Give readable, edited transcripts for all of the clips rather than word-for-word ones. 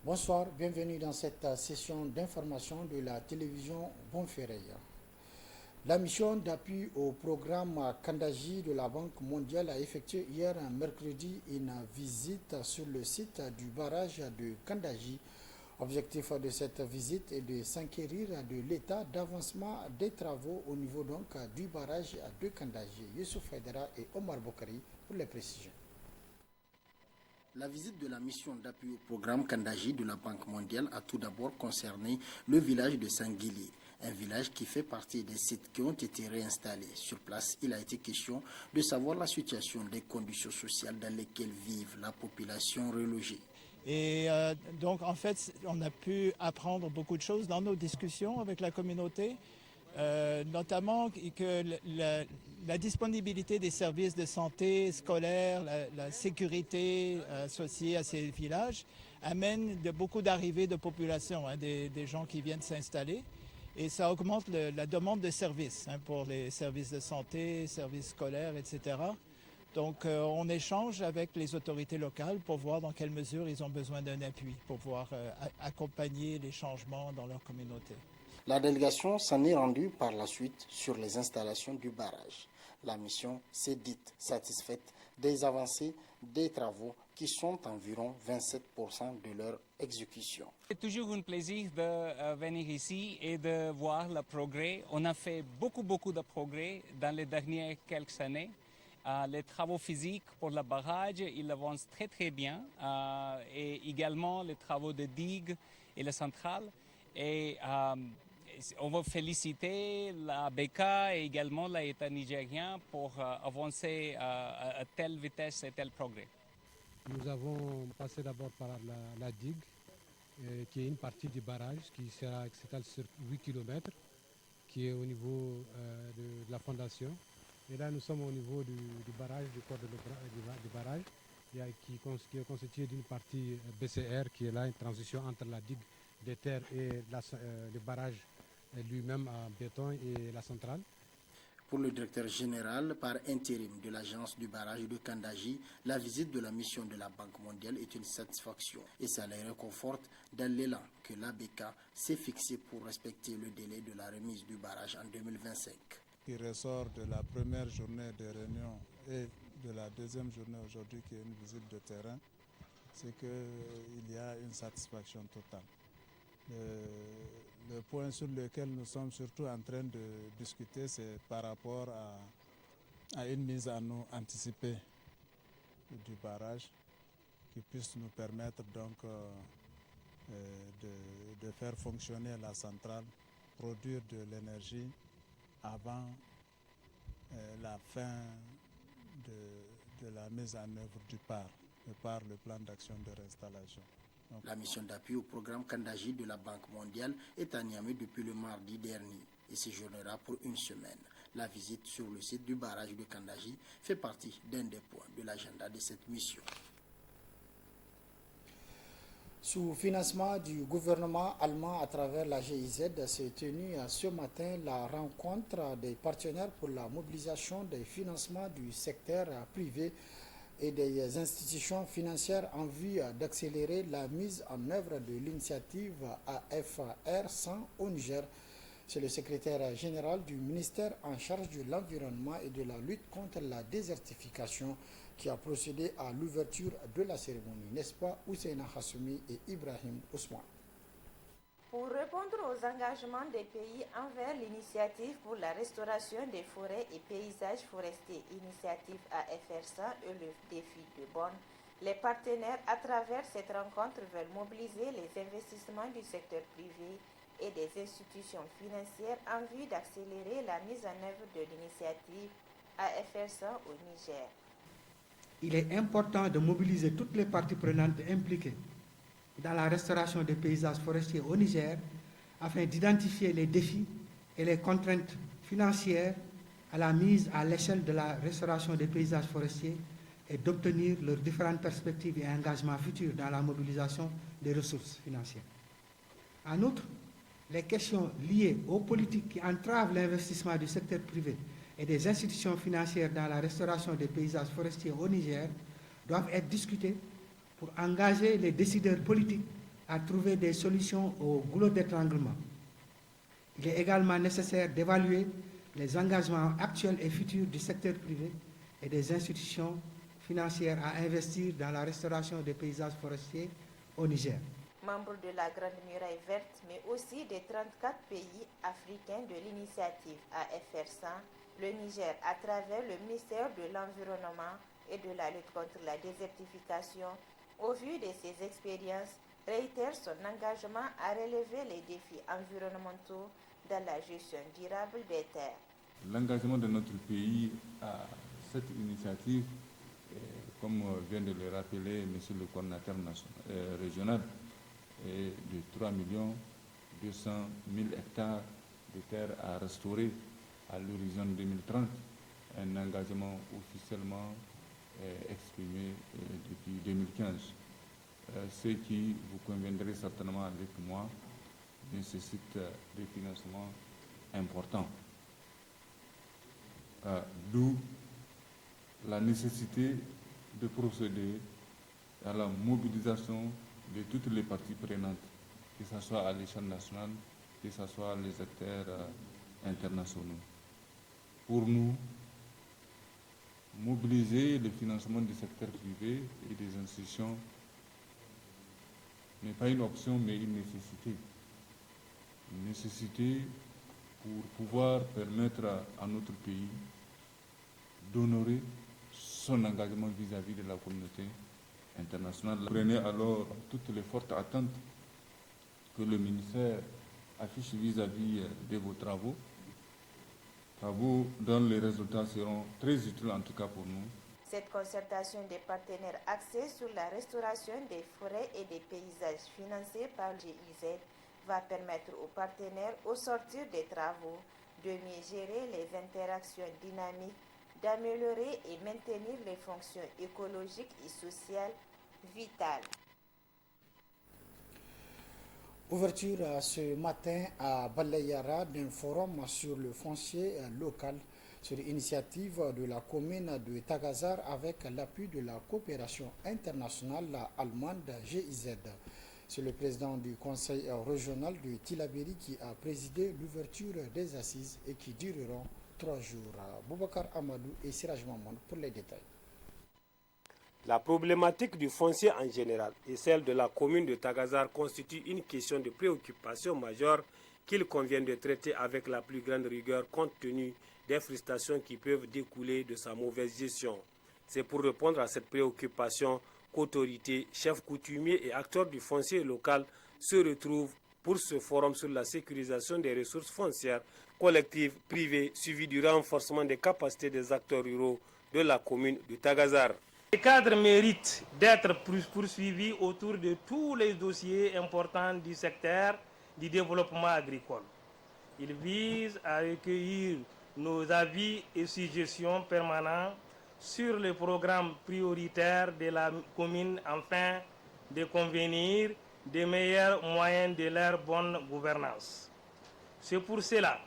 Bonsoir, bienvenue dans cette session d'information de la télévision Bonferré. La mission d'appui au programme Kandaji de la Banque mondiale a effectué hier mercredi une visite sur le site du barrage de Kandaji. Objectif de cette visite est de s'enquérir de l'état d'avancement des travaux au niveau donc du barrage de Kandaji. Youssouf Haidara et Omar Bokari pour les précisions. La visite de la mission d'appui au programme Kandaji de la Banque mondiale a tout d'abord concerné le village de Sanguili, un village qui fait partie des sites qui ont été réinstallés. Sur place, il a été question de savoir la situation des conditions sociales dans lesquelles vivent la population relogée. Et donc, en fait, on a pu apprendre beaucoup de choses dans nos discussions avec la communauté, notamment que la disponibilité des services de santé scolaire, la sécurité associée à ces villages amène beaucoup d'arrivées de population, des gens qui viennent s'installer. Et ça augmente la demande de services pour les services de santé, services scolaires, etc. Donc, on échange avec les autorités locales pour voir dans quelle mesure ils ont besoin d'un appui pour pouvoir accompagner les changements dans leur communauté. La délégation s'en est rendue par la suite sur les installations du barrage. La mission s'est dite satisfaite des avancées des travaux qui sont environ 27% de leur exécution. C'est toujours un plaisir de venir ici et de voir le progrès. On a fait beaucoup de progrès dans les dernières quelques années. Les travaux physiques pour le barrage, ils avancent très bien. Et également les travaux de digue et la centrale. Et on va féliciter la BK et également l'État nigérien pour avancer à telle vitesse et tel progrès. Nous avons passé d'abord par la digue, qui est une partie du barrage qui s'étale sur 8 km, qui est au niveau de la fondation. Et là, nous sommes au niveau du barrage, du corps du barrage, qui est constitué d'une partie BCR, qui est là, une transition entre la digue des terres et le barrage lui-même en béton et la centrale. Pour le directeur général par intérim de l'agence du barrage de Kandaji, la visite de la mission de la Banque mondiale est une satisfaction et ça les réconforte dans l'élan que l'ABK s'est fixé pour respecter le délai de la remise du barrage en 2025. Qui ressort de la première journée de réunion et de la deuxième journée aujourd'hui qui est une visite de terrain, c'est qu'il y a une satisfaction totale. Le point sur lequel nous sommes surtout en train de discuter, c'est par rapport à une mise en eau anticipée du barrage qui puisse nous permettre donc de faire fonctionner la centrale, produire de l'énergie avant la fin de la mise en œuvre du par le plan d'action de réinstallation. La mission d'appui au programme Kandaji de la Banque mondiale est à Niamey depuis le mardi dernier et séjournera pour une semaine. La visite sur le site du barrage de Kandaji fait partie d'un des points de l'agenda de cette mission. Sous financement du gouvernement allemand à travers la GIZ, s'est tenue ce matin la rencontre des partenaires pour la mobilisation des financements du secteur privé et des institutions financières en vue d'accélérer la mise en œuvre de l'initiative AFR 100 au Niger. C'est le secrétaire général du ministère en charge de l'environnement et de la lutte contre la désertification qui a procédé à l'ouverture de la cérémonie, n'est-ce pas, Hussein Hassoumi et Ibrahim Ousmane. Pour répondre aux engagements des pays envers l'initiative pour la restauration des forêts et paysages forestiers, initiative AFR100 et le défi de Bonn, les partenaires à travers cette rencontre veulent mobiliser les investissements du secteur privé et des institutions financières en vue d'accélérer la mise en œuvre de l'initiative AFR100 au Niger. Il est important de mobiliser toutes les parties prenantes impliquées dans la restauration des paysages forestiers au Niger afin d'identifier les défis et les contraintes financières à la mise à l'échelle de la restauration des paysages forestiers et d'obtenir leurs différentes perspectives et engagements futurs dans la mobilisation des ressources financières. En outre, les questions liées aux politiques qui entravent l'investissement du secteur privé et des institutions financières dans la restauration des paysages forestiers au Niger doivent être discutées pour engager les décideurs politiques à trouver des solutions au goulot d'étranglement. Il est également nécessaire d'évaluer les engagements actuels et futurs du secteur privé et des institutions financières à investir dans la restauration des paysages forestiers au Niger. Membre de la Grande Muraille Verte, mais aussi des 34 pays africains de l'initiative AFR100, le Niger, à travers le ministère de l'Environnement et de la lutte contre la désertification, au vu de ses expériences, réitère son engagement à relever les défis environnementaux dans la gestion durable des terres. L'engagement de notre pays à cette initiative, comme vient de le rappeler M. le coordinateur régional, est de 3 200 000 hectares de terres à restaurer à l'horizon 2030, un engagement officiellement exprimé depuis 2015. Ce qui, vous conviendrez certainement avec moi, nécessite des financements importants. D'où la nécessité de procéder à la mobilisation de toutes les parties prenantes, que ce soit à l'échelle nationale, que ce soit les acteurs internationaux. Pour nous, mobiliser le financement du secteur privé et des institutions n'est pas une option, mais une nécessité. Une nécessité pour pouvoir permettre à notre pays d'honorer son engagement vis-à-vis de la communauté internationale. Prenez alors toutes les fortes attentes que le ministère affiche vis-à-vis de vos travaux dont les résultats seront très utiles en tout cas pour nous. Cette concertation des partenaires axée sur la restauration des forêts et des paysages financés par le GIZ va permettre aux partenaires, au sortir des travaux, de mieux gérer les interactions dynamiques, d'améliorer et maintenir les fonctions écologiques et sociales vitales. Ouverture ce matin à Balayara d'un forum sur le foncier local sur initiative de la commune de Tagazar avec l'appui de la coopération internationale allemande GIZ. C'est le président du conseil régional de Tillabéri qui a présidé l'ouverture des assises et qui dureront 3 jours. Boubacar Amadou et Siraj Maman pour les détails. La problématique du foncier en général et celle de la commune de Tagazar constitue une question de préoccupation majeure qu'il convient de traiter avec la plus grande rigueur compte tenu des frustrations qui peuvent découler de sa mauvaise gestion. C'est pour répondre à cette préoccupation qu'autorités, chefs coutumiers et acteurs du foncier local se retrouvent pour ce forum sur la sécurisation des ressources foncières collectives, privées, suivi du renforcement des capacités des acteurs ruraux de la commune de Tagazar. Les cadres méritent d'être poursuivis autour de tous les dossiers importants du secteur du développement agricole. Ils visent à recueillir nos avis et suggestions permanents sur les programmes prioritaires de la commune afin de convenir des meilleurs moyens de leur bonne gouvernance. C'est pour cela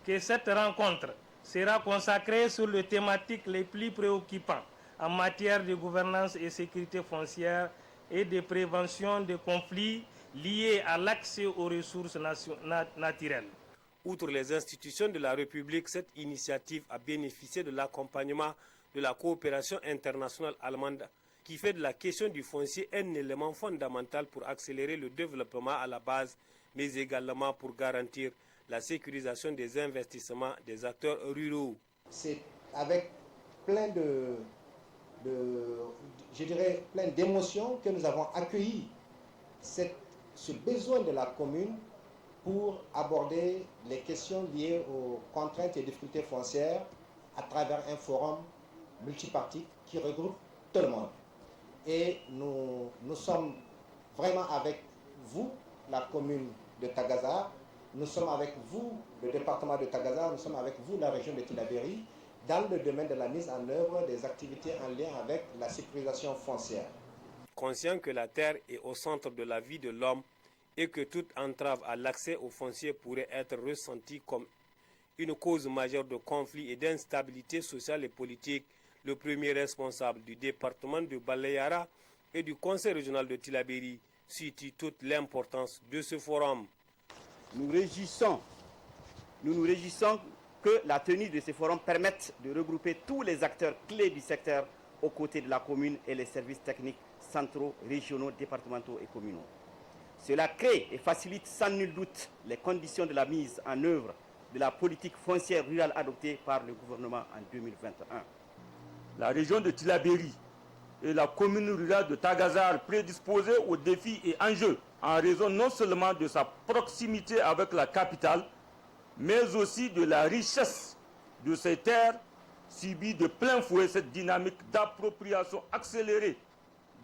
que cette rencontre sera consacrée sur les thématiques les plus préoccupantes en matière de gouvernance et sécurité foncière et de prévention des conflits liés à l'accès aux ressources naturelles. Outre les institutions de la République, cette initiative a bénéficié de l'accompagnement de la coopération internationale allemande qui fait de la question du foncier un élément fondamental pour accélérer le développement à la base, mais également pour garantir la sécurisation des investissements des acteurs ruraux. C'est avec plein plein d'émotions que nous avons accueilli ce besoin de la commune pour aborder les questions liées aux contraintes et difficultés foncières à travers un forum multipartite qui regroupe tout le monde. Et nous sommes vraiment avec vous, la commune de Tagazar, nous sommes avec vous, le département de Tagazar, nous sommes avec vous, la région de Tillabéri, dans le domaine de la mise en œuvre des activités en lien avec la sécurisation foncière. Conscient que la terre est au centre de la vie de l'homme et que toute entrave à l'accès au foncier pourrait être ressentie comme une cause majeure de conflit et d'instabilité sociale et politique, le premier responsable du département de Balayara et du conseil régional de Tillabéri, situe toute l'importance de ce forum. Nous nous réjouissons que la tenue de ce forum permette de regrouper tous les acteurs clés du secteur aux côtés de la commune et les services techniques centraux, régionaux, départementaux et communaux. Cela crée et facilite sans nul doute les conditions de la mise en œuvre de la politique foncière rurale adoptée par le gouvernement en 2021. La région de Tillabéri et la commune rurale de Tagazar prédisposées aux défis et enjeux en raison non seulement de sa proximité avec la capitale, mais aussi de la richesse de ces terres, subit de plein fouet cette dynamique d'appropriation accélérée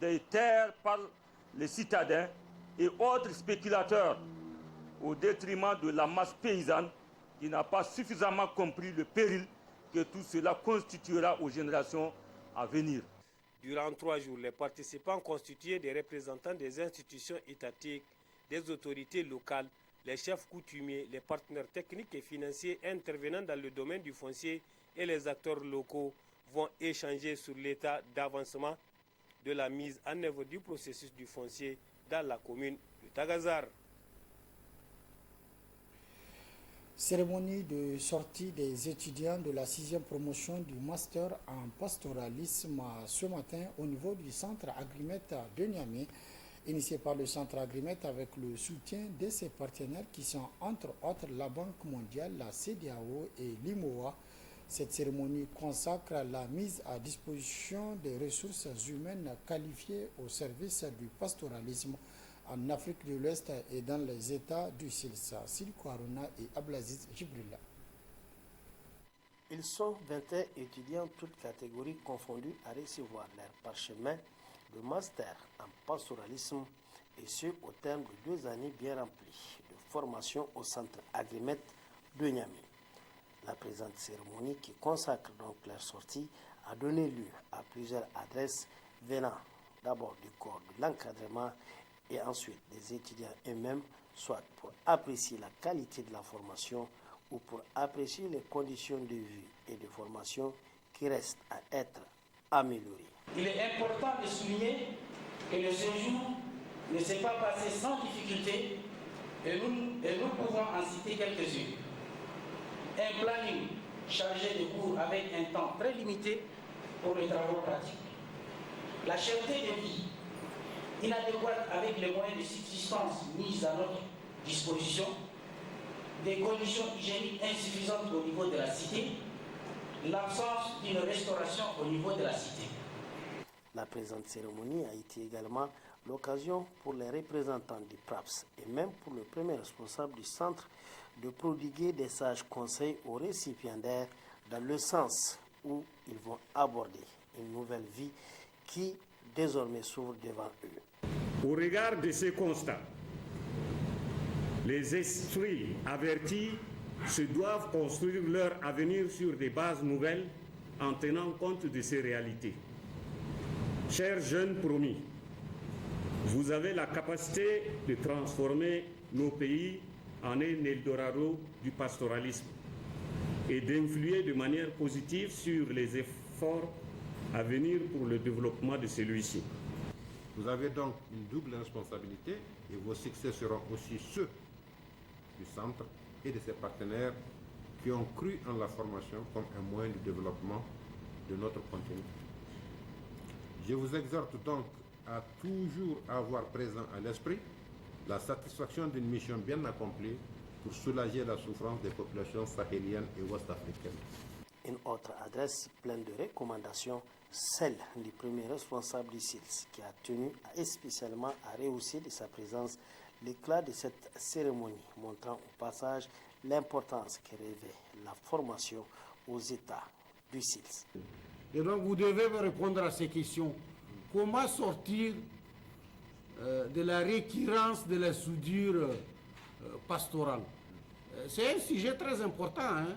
des terres par les citadins et autres spéculateurs au détriment de la masse paysanne qui n'a pas suffisamment compris le péril que tout cela constituera aux générations à venir. Durant 3 jours, les participants constitués des représentants des institutions étatiques, des autorités locales, les chefs coutumiers, les partenaires techniques et financiers intervenant dans le domaine du foncier et les acteurs locaux vont échanger sur l'état d'avancement de la mise en œuvre du processus du foncier dans la commune de Tagazar. Cérémonie de sortie des étudiants de la 6e promotion du Master en pastoralisme ce matin au niveau du centre Agrimet de Niamey, initié par le centre Agrimet avec le soutien de ses partenaires qui sont entre autres la Banque mondiale, la CEDEAO et l'IMOA. Cette cérémonie consacre la mise à disposition des ressources humaines qualifiées au service du pastoralisme en Afrique de l'Ouest et dans les États du Silsa. Sidikou Harouna et Ablaziz Jibrilla. Ils sont 21 étudiants, toutes catégories confondues, à recevoir leur parchemin de master en pastoralisme, et ce au terme de 2 années bien remplies de formation au centre Agrimet de Niamey. La présente cérémonie, qui consacre donc leur sortie, a donné lieu à plusieurs adresses venant d'abord du corps de l'encadrement et ensuite des étudiants eux-mêmes, soit pour apprécier la qualité de la formation ou pour apprécier les conditions de vie et de formation qui restent à être améliorées. Il est important de souligner que le séjour ne s'est pas passé sans difficulté et nous pouvons en citer quelques-unes. Un planning chargé de cours avec un temps très limité pour les travaux pratiques. La cherté de vie inadéquate avec les moyens de subsistance mis à notre disposition, des conditions hygiéniques insuffisantes au niveau de la cité, l'absence d'une restauration au niveau de la cité. La présente cérémonie a été également l'occasion pour les représentants du PRAPS et même pour le premier responsable du centre de prodiguer des sages conseils aux récipiendaires dans le sens où ils vont aborder une nouvelle vie qui désormais s'ouvre devant eux. Au regard de ces constats, les esprits avertis se doivent construire leur avenir sur des bases nouvelles en tenant compte de ces réalités. Chers jeunes promis, vous avez la capacité de transformer nos pays en un Eldorado du pastoralisme et d'influer de manière positive sur les efforts à venir pour le développement de celui-ci. Vous avez donc une double responsabilité et vos succès seront aussi ceux du centre et de ses partenaires qui ont cru en la formation comme un moyen de développement de notre continent. Je vous exhorte donc à toujours avoir présent à l'esprit la satisfaction d'une mission bien accomplie pour soulager la souffrance des populations sahéliennes et ouest-africaines. Une autre adresse pleine de recommandations, celle du premier responsable du SILS, qui a tenu spécialement à rehausser de sa présence l'éclat de cette cérémonie, montrant au passage l'importance que revêt la formation aux États du SILS. Et donc vous devez me répondre à ces questions. Comment sortir de la récurrence de la soudure pastorale? C'est un sujet très important. Hein?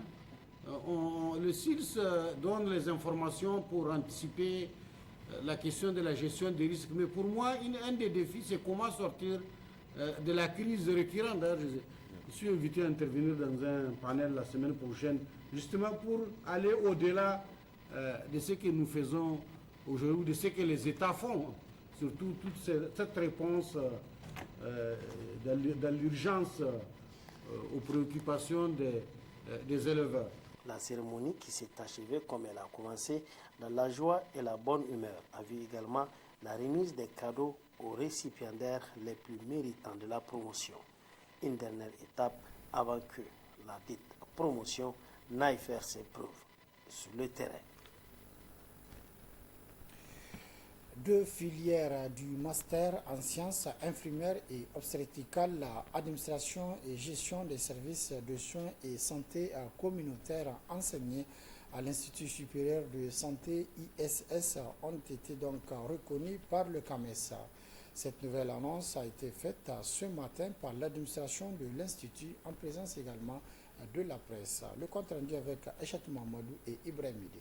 Le SILS donne les informations pour anticiper la question de la gestion des risques. Mais pour moi, un des défis, c'est comment sortir de la crise récurrente. D'ailleurs, je suis invité à intervenir dans un panel la semaine prochaine, justement pour aller au-delà de ce que nous faisons aujourd'hui, de ce que les États font, surtout toute cette réponse dans l'urgence aux préoccupations des éleveurs. La cérémonie qui s'est achevée comme elle a commencé dans la joie et la bonne humeur a vu également la remise des cadeaux aux récipiendaires les plus méritants de la promotion. Une dernière étape avant que la dite promotion n'aille faire ses preuves sur le terrain. 2 filières du master en sciences infirmières et obstétricales, administration et gestion des services de soins et santé communautaire enseignées à l'Institut supérieur de santé ISS ont été donc reconnues par le CAMES. Cette nouvelle annonce a été faite ce matin par l'administration de l'Institut en présence également de la presse. Le compte rendu avec Echat Mamadou et Ibrahim Midi.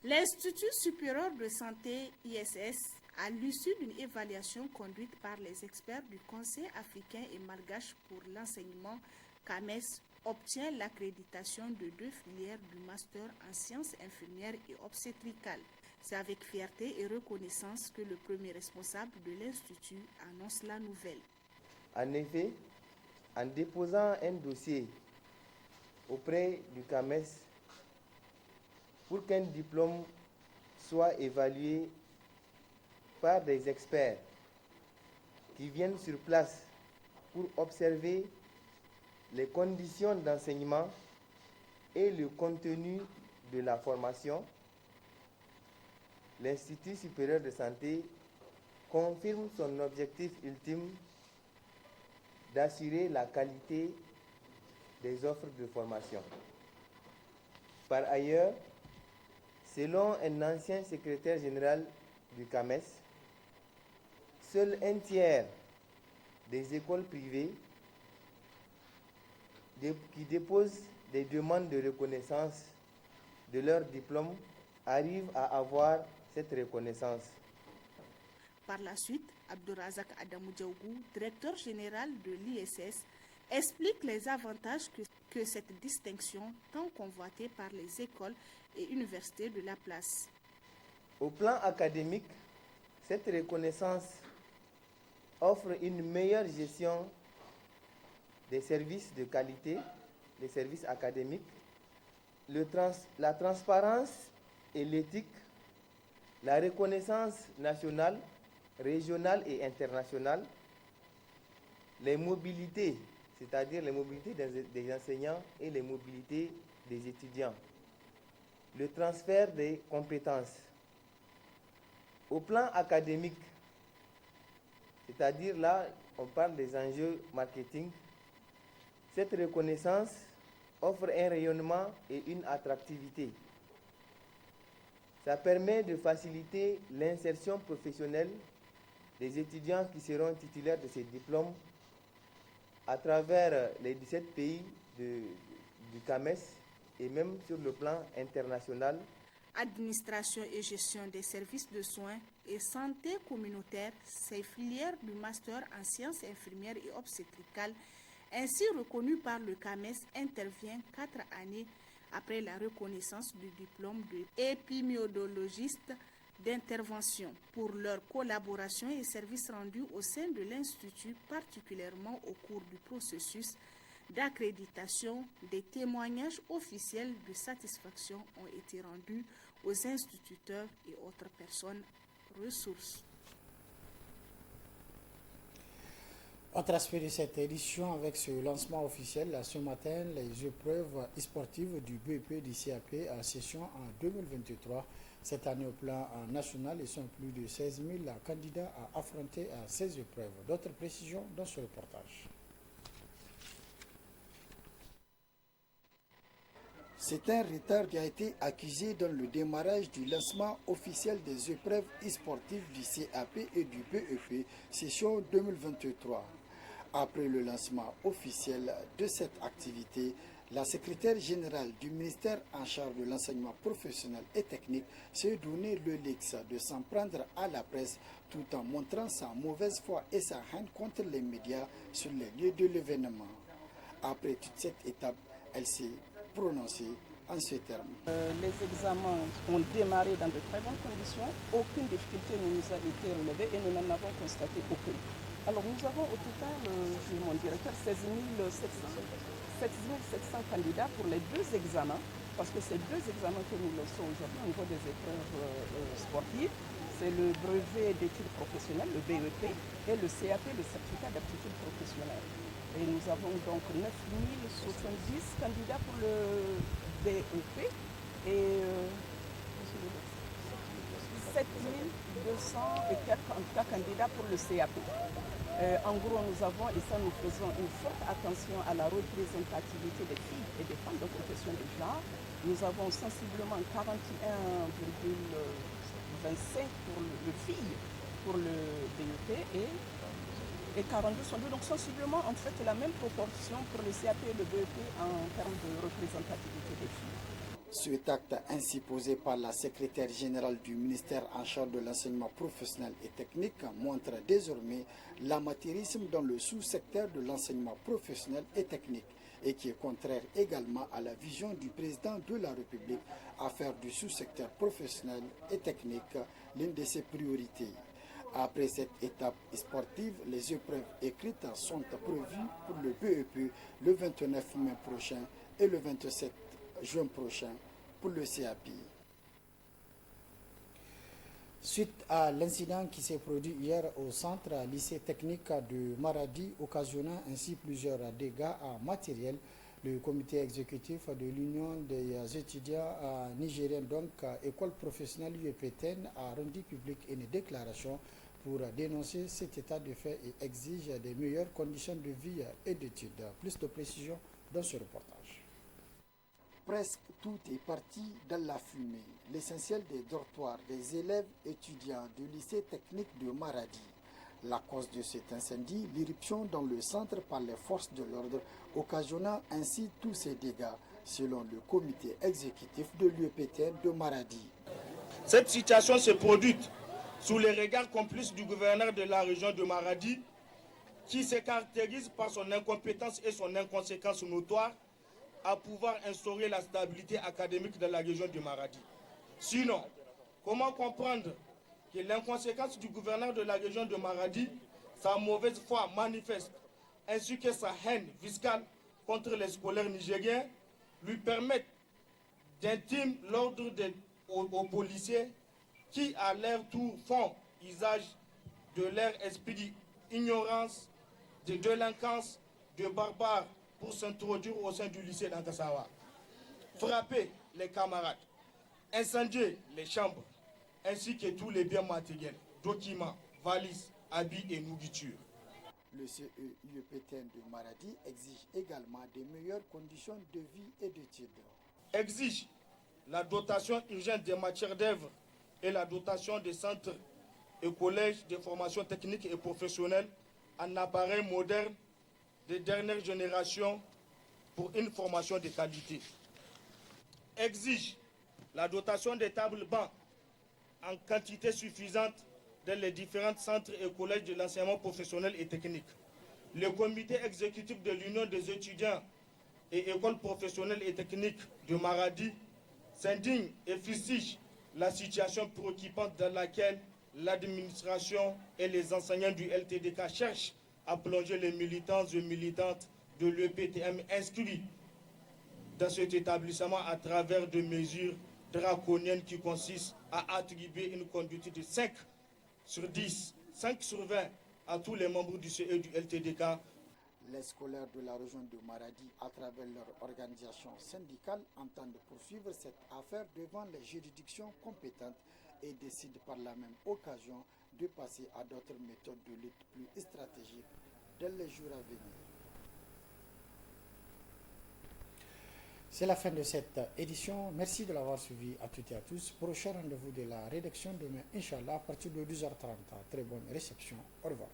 L'Institut supérieur de santé ISS, à l'issue d'une évaluation conduite par les experts du Conseil africain et malgache pour l'enseignement CAMES, obtient l'accréditation de 2 filières du master en sciences infirmières et obstétricales. C'est avec fierté et reconnaissance que le premier responsable de l'Institut annonce la nouvelle. En effet, en déposant un dossier auprès du CAMES pour qu'un diplôme soit évalué par des experts qui viennent sur place pour observer les conditions d'enseignement et le contenu de la formation, l'Institut supérieur de santé confirme son objectif ultime d'assurer la qualité des offres de formation. Par ailleurs, selon un ancien secrétaire général du CAMES, seul 1/3 des écoles privées qui déposent des demandes de reconnaissance de leur diplôme arrivent à avoir cette reconnaissance. Par la suite, Abdourazak Adamou Djaougou, directeur général de l'ISS, explique les avantages que cette distinction, tant convoitée par les écoles et universités de la place. Au plan académique, cette reconnaissance offre une meilleure gestion des services de qualité, des services académiques, la transparence et l'éthique, la reconnaissance nationale, régionale et internationale, les mobilités, c'est-à-dire les mobilités des enseignants et les mobilités des étudiants, le transfert des compétences. Au plan académique, c'est-à-dire là, on parle des enjeux marketing, cette reconnaissance offre un rayonnement et une attractivité. Ça permet de faciliter l'insertion professionnelle des étudiants qui seront titulaires de ces diplômes à travers les 17 pays du CAMES et même sur le plan international. Administration et gestion des services de soins et santé communautaire, ces filières du master en sciences infirmières et obstétricales, ainsi reconnues par le CAMES, intervient 4 années après la reconnaissance du diplôme d'épidémiologiste d'intervention pour leur collaboration et services rendus au sein de l'Institut, particulièrement au cours du processus d'accréditation. Des témoignages officiels de satisfaction ont été rendus aux instituteurs et autres personnes ressources. Autre aspect de cette édition, avec ce lancement officiel, ce matin, les épreuves sportives du BEP du CAP à session en 2023. Cette année, au plan national, ils sont plus de 16 000 candidats à affronter ces épreuves. D'autres précisions dans ce reportage. C'est un retard qui a été accusé dans le démarrage du lancement officiel des épreuves sportives du CAP et du BEP, session 2023. Après le lancement officiel de cette activité, la secrétaire générale du ministère en charge de l'enseignement professionnel et technique s'est donné le luxe de s'en prendre à la presse tout en montrant sa mauvaise foi et sa haine contre les médias sur les lieux de l'événement. Après toute cette étape, elle s'est prononcée en ces termes. Les examens ont démarré dans de très bonnes conditions. Aucune difficulté ne nous a été relevée et nous n'en avons constaté aucune. Alors nous avons au total, mon directeur, 16 700 candidats pour les 2 examens, parce que ces 2 examens que nous lançons aujourd'hui au niveau des épreuves sportives, c'est le brevet d'études professionnelles, le BEP, et le CAP, le certificat d'aptitude professionnelle. Et nous avons donc 9070 candidats pour le BEP et 7204 candidats pour le CAP. En gros, nous avons, et ça nous faisons une forte attention à la représentativité des filles et des femmes de profession de genre. Nous avons sensiblement 41,25 pour le filles pour le BEP et 42 sont deux. Donc sensiblement, en fait, la même proportion pour le CAP et le BEP en termes de représentativité des filles. Cet acte ainsi posé par la secrétaire générale du ministère en charge de l'enseignement professionnel et technique montre désormais l'amateurisme dans le sous-secteur de l'enseignement professionnel et technique et qui est contraire également à la vision du président de la République à faire du sous-secteur professionnel et technique l'une de ses priorités. Après cette étape sportive, les épreuves écrites sont prévues pour le BEP le 29 mai prochain et le 27 juin prochain pour le CAP. Suite à l'incident qui s'est produit hier au centre lycée technique de Maradi, occasionnant ainsi plusieurs dégâts matériels, le comité exécutif de l'Union des étudiants nigériens, donc école professionnelle UEPTN, a rendu public une déclaration pour dénoncer cet état de fait et exige des meilleures conditions de vie et d'études. Plus de précisions dans ce reportage. Presque tout est parti dans la fumée. L'essentiel des dortoirs des élèves étudiants du lycée technique de Maradi. La cause de cet incendie, l'irruption dans le centre par les forces de l'ordre, occasionnant ainsi tous ces dégâts, selon le comité exécutif de l'UEPTN de Maradi. Cette situation s'est produite sous les regards complices du gouverneur de la région de Maradi, qui se caractérise par son incompétence et son inconséquence notoire à pouvoir instaurer la stabilité académique de la région de Maradi. Sinon, comment comprendre que l'inconséquence du gouverneur de la région de Maradi, sa mauvaise foi manifeste, ainsi que sa haine fiscale contre les scolaires nigériens, lui permettent d'intimer l'ordre aux policiers qui, à leur tour, font usage de leur esprit d'ignorance, de délinquance, de barbares, pour s'introduire au sein du lycée d'Ankasawa, frapper les camarades, incendier les chambres, ainsi que tous les biens matériels, documents, valises, habits et nourriture. Le CEUEPTN de Maradi exige également des meilleures conditions de vie et d'études. Exige la dotation urgente des matières d'œuvre et la dotation des centres et collèges de formation technique et professionnelle en appareils modernes des dernières générations pour une formation de qualité. Exige la dotation des tables bancs en quantité suffisante dans les différents centres et collèges de l'enseignement professionnel et technique. Le comité exécutif de l'Union des étudiants et écoles professionnelles et techniques de Maradi s'indigne et fustige la situation préoccupante dans laquelle l'administration et les enseignants du LTDK cherchent à plonger les militants et militantes de l'EPTM inscrits dans cet établissement à travers des mesures draconiennes qui consistent à attribuer une conduite de 5 sur 10, 5 sur 20 à tous les membres du CE du LTDK. Les scolaires de la région de Maradi, à travers leur organisation syndicale, entendent poursuivre cette affaire devant les juridictions compétentes et décident par la même occasion de passer à d'autres méthodes de lutte plus stratégiques dans les jours à venir. C'est la fin de cette édition. Merci de l'avoir suivi à toutes et à tous. Prochain rendez-vous de la rédaction demain, Inch'Allah, à partir de 12h30. Très bonne réception. Au revoir.